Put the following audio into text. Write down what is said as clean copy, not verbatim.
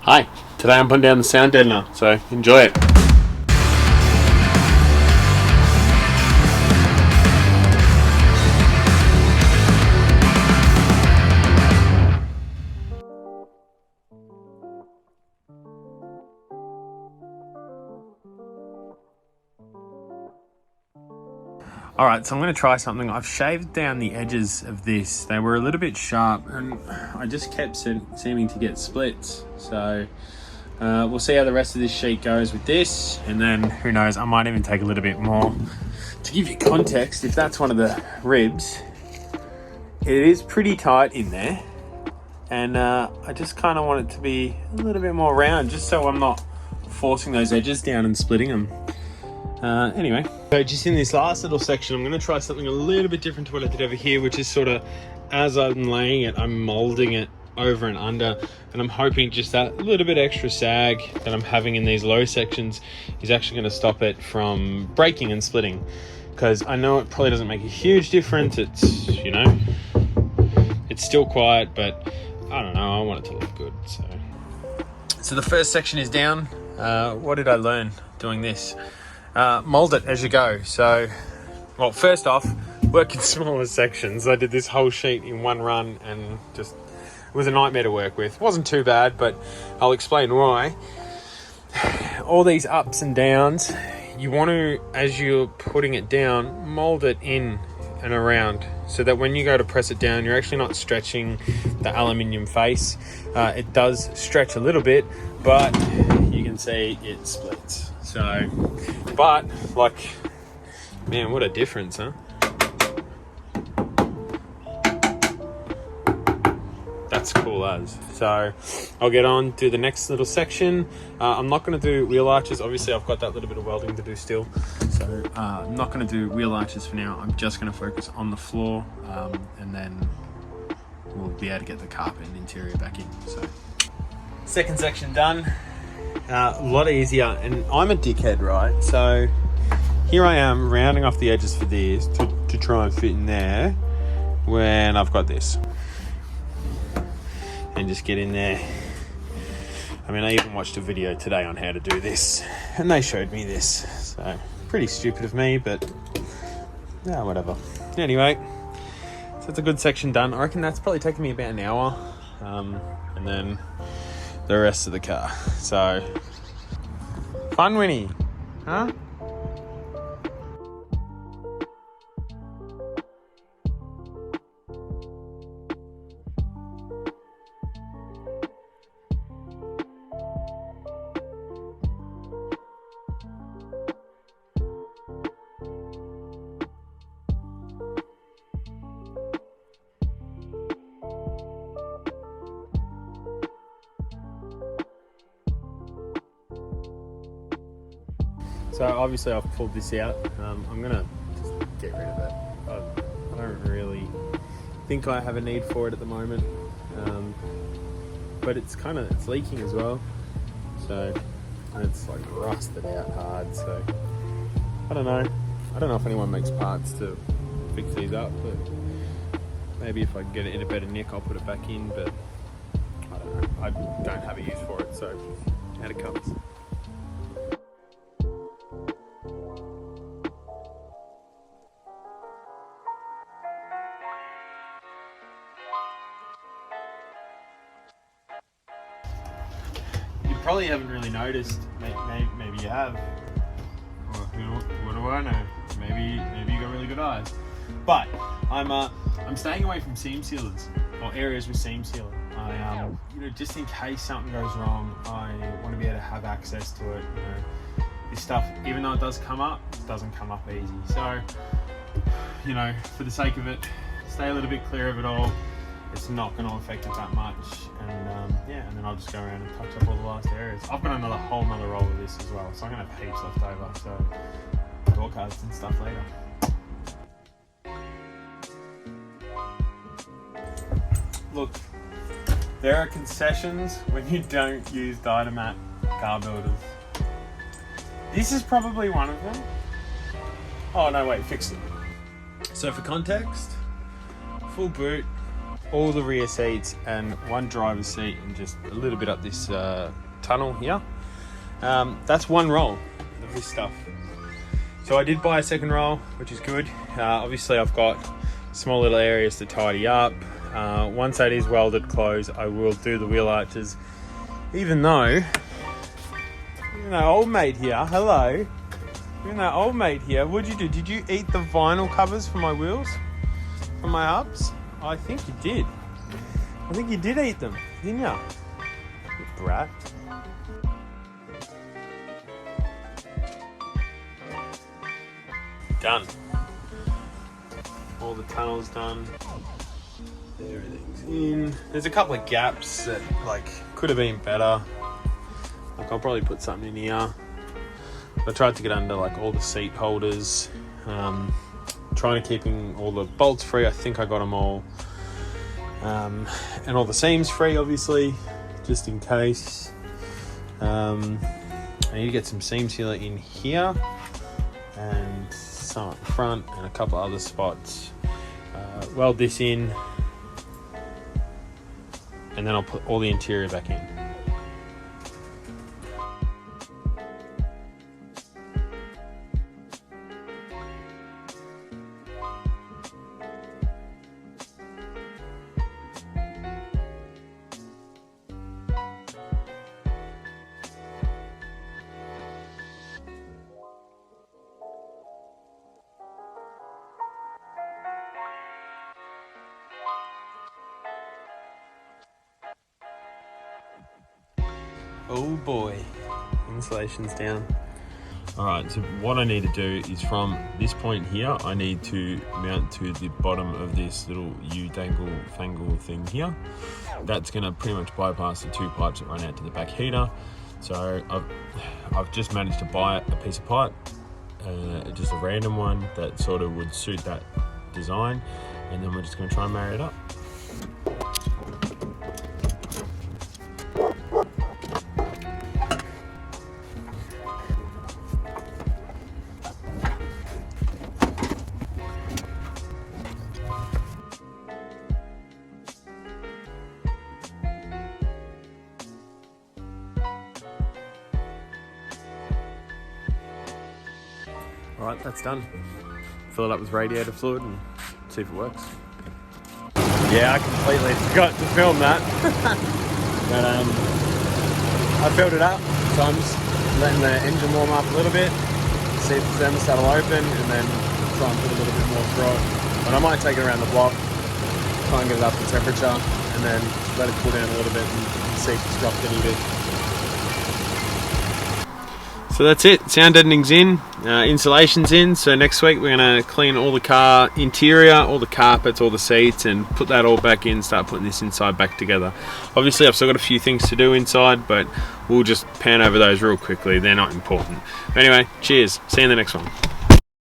Hi, today I'm putting down the sound deadener, so enjoy it. Alright, so I'm going to try something. I've shaved down the edges of this. They were a little bit sharp and I just kept seeming to get splits. So we'll see how the rest of this sheet goes with this, and then who knows, I might even take a little bit more. To give you context, if that's one of the ribs, it is pretty tight in there, and I just kind of want it to be a little bit more round, just so I'm not forcing those edges down and splitting them. Anyway, so just in this last little section, I'm going to try something a little bit different to what I did over here, which is sort of, as I'm laying it, I'm molding it over and under, and I'm hoping just that little bit extra sag that I'm having in these low sections is actually going to stop it from breaking and splitting, because I know it probably doesn't make a huge difference. It's, you know, it's still quiet, but I don't know, I want it to look good. So the first section is down. What did I learn doing this? Mold it as you go. So, well, first off, work in smaller sections. I did this whole sheet in one run and just, it was a nightmare to work with. It wasn't too bad, but I'll explain why. All these ups and downs, you want to, as you're putting it down, mold it in and around, so that when you go to press it down, you're actually not stretching the aluminium face. It does stretch a little bit, but you can see it splits. So, but like, man, what a difference, huh? That's cool as. So I'll get on to the next little section. I'm not going to do wheel arches. Obviously I've got that little bit of welding to do still, so I'm not going to do wheel arches for now. I'm just going to focus on the floor, and then we'll be able to get the carpet and interior back in. So second section done. A lot easier, and I'm a dickhead, right? So here I am rounding off the edges for this to try and fit in there when I've got this, and just get in there. I mean, I even watched a video today on how to do this, and they showed me this, so pretty stupid of me, but yeah, whatever. Anyway, so it's a good section done. I reckon that's probably taken me about an hour, and then the rest of the car. So fun, Winnie, huh? So obviously I've pulled this out. I'm gonna just get rid of it. I don't really think I have a need for it at the moment, but it's leaking as well. So, and it's like rusted out hard. So I don't know. I don't know if anyone makes parts to fix these up, but maybe if I can get it in a better nick, I'll put it back in. But I don't know. I don't have a use for it, so out it comes. Probably haven't really noticed. Maybe you have. Or what do I know? Maybe you got really good eyes. But I'm staying away from seam sealers or areas with seam sealer. You know, just in case something goes wrong, I want to be able to have access to it. You know, this stuff, even though it does come up, it doesn't come up easy. So, you know, for the sake of it, stay a little bit clear of it all. It's not going to affect it that much, and yeah, and then I'll just go around and touch up all the last areas. I've got whole nother roll of this as well, so I'm going to have heaps left over, so door cards and stuff later. Look, there are concessions when you don't use Dynamat car builders. This is probably one of them. Oh no, wait, fix it. So for context, full boot, all the rear seats and one driver's seat and just a little bit up this tunnel here. That's one roll of this stuff. So I did buy a second roll, which is good. Obviously I've got small little areas to tidy up. Once that is welded closed, I will do the wheel arches. Even though old mate here, hello. Even though old mate here, what'd you do? Did you eat the vinyl covers for my wheels? From my ups? I think you did. I think you did eat them, didn't ya? You brat. Done. All the tunnels done. Everything's in. There's a couple of gaps that could have been better. I'll probably put something in here. I tried to get under all the seat holders. Trying to keeping all the bolts free. I think I got them all. And all the seams free, obviously, just in case. I need to get some seam sealer in here and some at the front and a couple other spots. Weld this in, and then I'll put all the interior back in. Oh boy, insulation's down. Alright, so what I need to do is from this point here, I need to mount to the bottom of this little U-dangle thing here. That's going to pretty much bypass the two pipes that run out to the back heater. So I've just managed to buy a piece of pipe, just a random one that sort of would suit that design, and then we're just going to try and marry it up. Alright, that's done. Fill it up with radiator fluid and see if it works. Yeah, I completely forgot to film that. But I filled it up, so I'm just letting the engine warm up a little bit, see if the thermostat will open, and then try and put a little bit more through it. But I might take it around the block, try and get it up to temperature, and then let it cool down a little bit and see if it's dropped any bit. So that's it, sound deadening's in, insulation's in, so next week we're going to clean all the car interior, all the carpets, all the seats, and put that all back in, start putting this inside back together. Obviously I've still got a few things to do inside, but we'll just pan over those real quickly, they're not important. But anyway, cheers, see you in the next one.